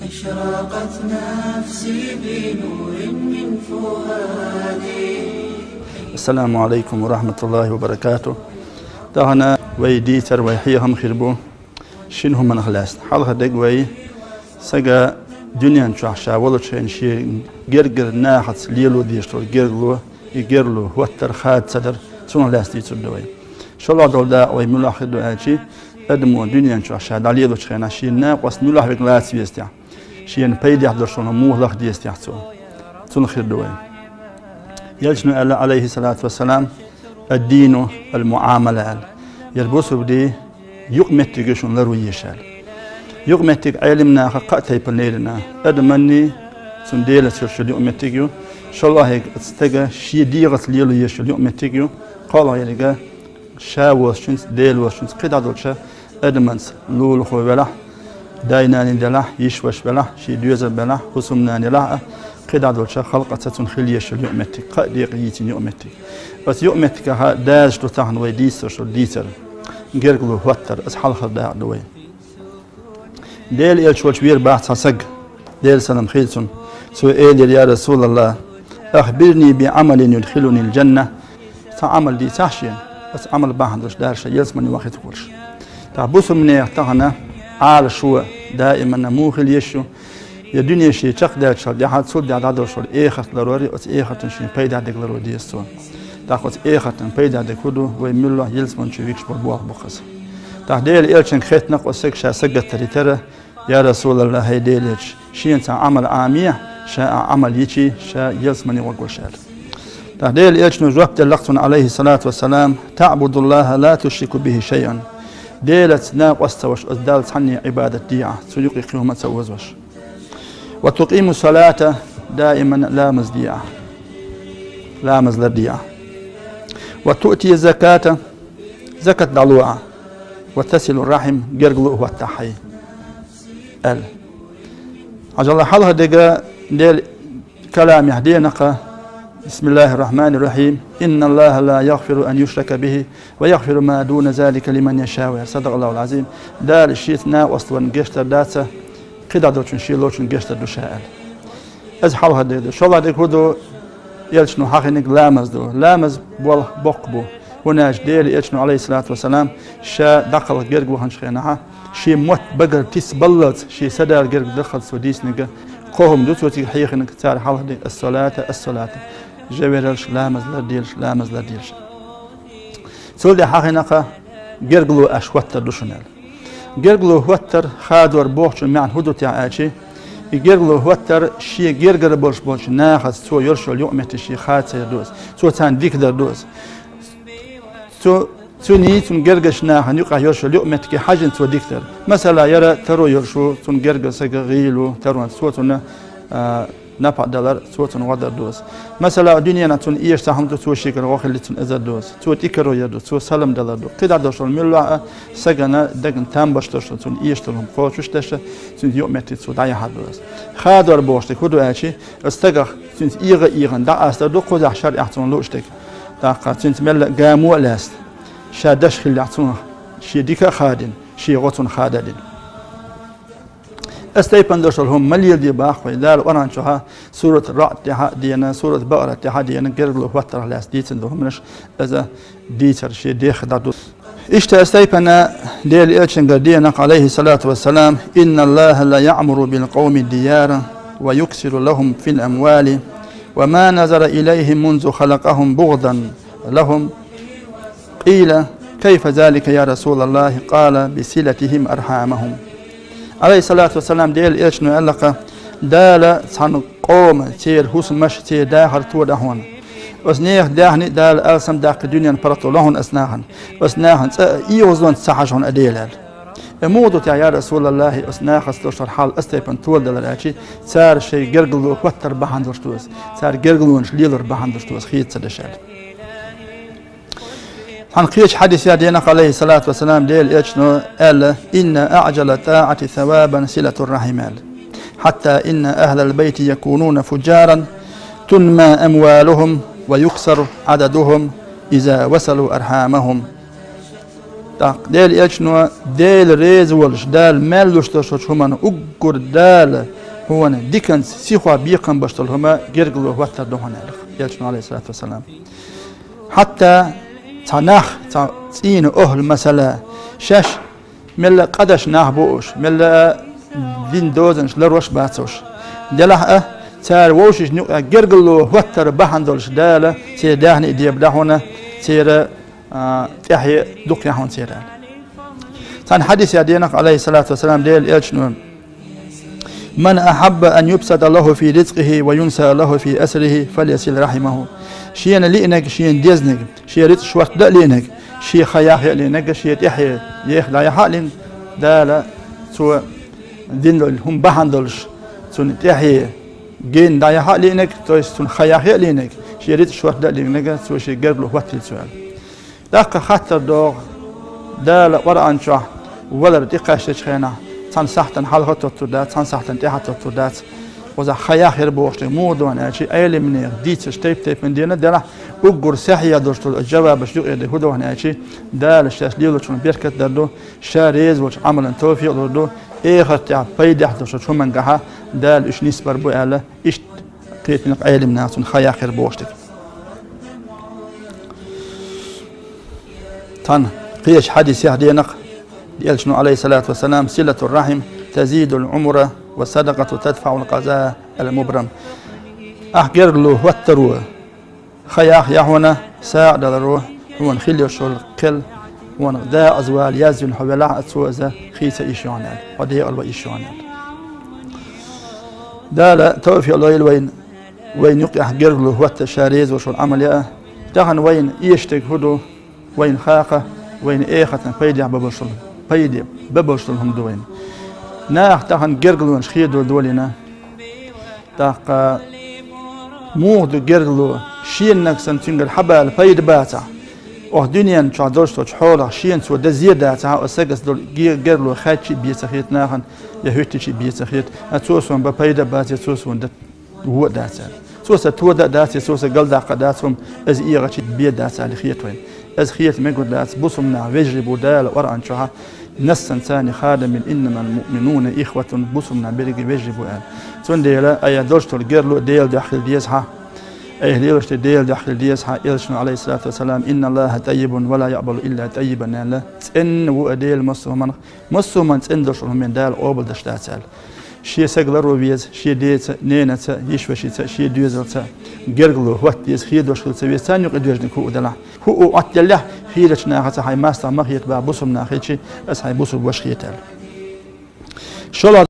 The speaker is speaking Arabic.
أشرقت نفسي بنور من فؤادي. السلام عليكم ورحمة الله وبركاته. دهنا ويديتر ويحيهم خربو شنو من خلاص حلقة دقوي سجى دنيا نشوح ولا شيء شيء جرجر ناحت ليلو ديشتو يجرلو وتر خاد صدر سون لاستي تدوي شو الله دولدا ويملاح دعاء أدمو دنيا نشوح دليلو شيء شيء ناقص ملاح بكلاس يستع شيء بيد يحضر شو نموه لخ ديستع سون خير دوي يجنو عليه الصلاة والسلام الدين المعاملة يربوسو بدي يقمتك شون لرويشال يقمتك علمنا قاتي بنيلنا أدمني سنديل سيرشل يقمتك شو الله هيك استجا شي ديغت ليلو يشل يقمتك قال يلقى شاوس شنس ديل وشنس قدا دولشا أدمنس لول خو بلا دايناني دلا يشوش بلا شي دوزر بلا خصمناني لا قدا دولشا خلقت ستون خليه شل يقمتك قديق يتين يقمتك بس يقمتك ها داج تطعن ويديس شو ديتر جرجلو وتر أصحاب خداع دوي ديل يشوش وير بحث سج ديل سلام خيلسون سؤال يا رسول الله أخبرني بعمل يدخلني الجنة تعمل دي تحشين بس عمل بعندش دارش يسمني وقت كورش تعبوس من يعتقنا على شو دائما موخل يشو الدنيا شيء تقدر شو دي حد صد عدد شو إخت لروري أو إخت شيء بيدا دكلرو دي السوا تأخذ إخت بيدا دكودو ويملوا يلسمن شو يكش بالبوق بخس تعديل إلشن خيط نقص سك شاسجة تريترة يا رسول الله هيديلش شيء أنت عمل عامية شاء عمل يشي شاء يلسمني وقول شال تعديل إلش نجوبت اللقطن عليه الصلاة والسلام تعبد الله لا تشرك به شيئا ديلت ناقصت وش أزدالت عني عبادة ديعة سيقي قيومة سوزوش وتقيم الصلاة دائما لامز ديعة لامز لديعة وتؤتي الزكاة زكاة دلوعة وتصل الرحم جرجلو والتحي ال عجل حلها دقا ديل كلام يهدينك بسم الله الرحمن الرحيم إن الله لا يغفر أن يشرك به ويغفر ما دون ذلك لمن يشاء صدق الله العظيم دار الشيت ناقص ونجشت داتا قد عدوشن شيلوشن جشت دوشال از حلها دقا شو الله دقودو يلشنو حقنك لامز بول بقبو وناج ديل يلشنو عليه الصلاة والسلام شا دخل جرجو هنشخينها شي موت بقر تسبلت شي سدار جرج دخل سوديس نجا قوم دوتوتي حيخنك تار حلها دي الصلاة جويرلش لامز لديلش سولدي حقنقة جرجلو أشوتر دوشنال جرجلو وتر خادور بوخش معن هدو تعاشي جرجلو وتر شي جرجر بولش ناخذ سو يرشل يؤمت شي خات سيدوس سو تان ديكدر دوس سو نيت جرجش ناخذ يقع يرشل يؤمت كي حاجن سو ديكتر مثلا يرى ترو يرشو تون جرجر سغيلو ترون سوتنا نبع دولار سوتن غدر دوس مثلا الدنيا نتون إيش سهم تو شيء كروخ اللي تون إزر دوس تو تكرو يدو تو سلم دولار دو قدر دوشل ملوا سجنا دقن تام باشترش تون إيش تلهم قوتش تش تون يوم متى تو داي حد دوس خادر باشت كودو أشي استجر تون إيران دا أستر دو قدر شر أحسن لوشتك دا قاتين مل جامو لاست شادش خلي أحسن شيء ديك خادن شيء غتون خاددين استيبن دوشلهم مليل دي باخ ويدال ورانشوها سورة الرعد دينا سورة بقرة دينا جرلو وتر لاس ديتن دوهمنش إذا ديتر شي ديخ دادو إشتا استيبن ديل إلشن دينا عليه الصلاة والسلام إن الله لا يعمر بالقوم الديار ويكسر لهم في الأموال وما نظر إليهم منذ خلقهم بغضا لهم قيل كيف ذلك يا رسول الله قال بصلتهم أرحامهم عليه الصلاة والسلام ديل إيش نقلق دال صن قوم تير حس مش تير داخل تور دهون وسنيخ دهني دال ألسم داخل الدنيا نبرتو لهن أسناهن وسناهن إيوزون سحشون أديلال موضوع يا رسول الله أسناخ استشر حال استيبن طول دلالاتي صار شيء جرجلو وتر بحندرشتوس صار جرجلونش ليلر بحندرشتوس خيط سدشال حنقيش حديث يا دينك عليه الصلاة والسلام ديل إيشنو قال إن أعجل طاعة ثوابا صلة الرحمال حتى إن أهل البيت يكونون فجارا تنمى أموالهم ويكسر عددهم إذا وصلوا أرحامهم ديل إيشنو ديل ريز ولش دال مالوش تشوش همان أقر دال هو ديكن سيخوا بيقن بشتل هما جرجلو وتر دهنا يلشنا عليه الصلاة والسلام حتى تناخ تين أهل مثلا شش ملا قدش نهبوش ملا دين دوزنش لروش باتوش دلها تار ووشش نوع جرجلو وتر بحندلش داله تير دهني ديب دهنا تير تحيي دق يهون تير تان حديث يدينك عليه الصلاة والسلام ديل يلشنون من أحب أن يبسط له في رزقه وينسى له في أسره فليصل رحمه شيء لينك شيء ديزنك شيء رزق شوات لينك شيء خياخ لينك شيء تحيي يخلا يحالين دالا سو دين هم بحندلش سن تحيي جين دا يحالينك تويس سن خياخ لينك شيء رزق شوات لينك سو شيء قرب له وقت السؤال داك خاطر دوغ دالا ورا انشا ولا دقاش تشخينا تان ساحتن حلقة تطردات تان ساحتن تحت تطردات وذا خياخ بوشت مودون أشي أيل منير ديتش تيب من دينا دلا وجر سحيا دوشت الجواب شو يده هدوه أشي دال الشاش ليلو شون بيركت دردو شاريز وش عمل توفيق دردو إخر تاع بيدح دوشت شو من جها دال إيش نسبر بو على إيش تيب من أيل منها شون خياخ بوشت تان قيش حديث يهدينك يلشنو عليه الصلاة والسلام صلة الرحم تزيد العمر والصدقة تدفع القضاء المبرم أحجر له وتروه خياخ يهونا ساعد الروح هو نخلي شل كل هو ذا أزوال يزن حوالع أتسوزة خيسة إيشانال ودي ألوى إيشانال دالا توفي الله وين يقع أحجر له وتشاريز وشو العمل تهن وين يشتك هدو وين خاقة وين إيخة بيدع ببشل بيدع ببشلهم دوين ناخ تهن جرجلون شخيدو دولنا تاق مود جرجلو شين نكسن تنقل حبال بيد باتا أو دنيا شادوش تحولا شين سو دزيادة تاع أسقس دول جرجلو خاتشي بيسخيت ناخن يهوتشي بيسخيت أتوسون ببيد باتا أتوسون ده هو داتا سوسة تودا داتا سوسة قلدا قداتهم از إيغتشي بيد داتا لخيتوين از خيت ميقول دات بصمنا وجربوا دال ورا انشها نسن ثاني خادم إنما المؤمنون إخوة بصمنا برجع وجربوا قال تون ديلا أي دوشتول جرلو ديل داخل ديسها أي ليلش ديل داخل ديسها إلشنا عليه الصلاة والسلام إن الله طيب ولا يقبل إلا طيبا لا تن وديل مسلمان تن دوشهم من دال أوبل دشتاتال شيء سجل روبيز شيء ديت نينة يشوشيت شيء ديوزلت جرجلو وقت يس خير دوشل سوي ثاني قدوجن كو دلا هو أتله خيرتنا حتى هاي ماستر ما خيت بقى بصم ناخيتشي بس هاي بصم وش خيتال شو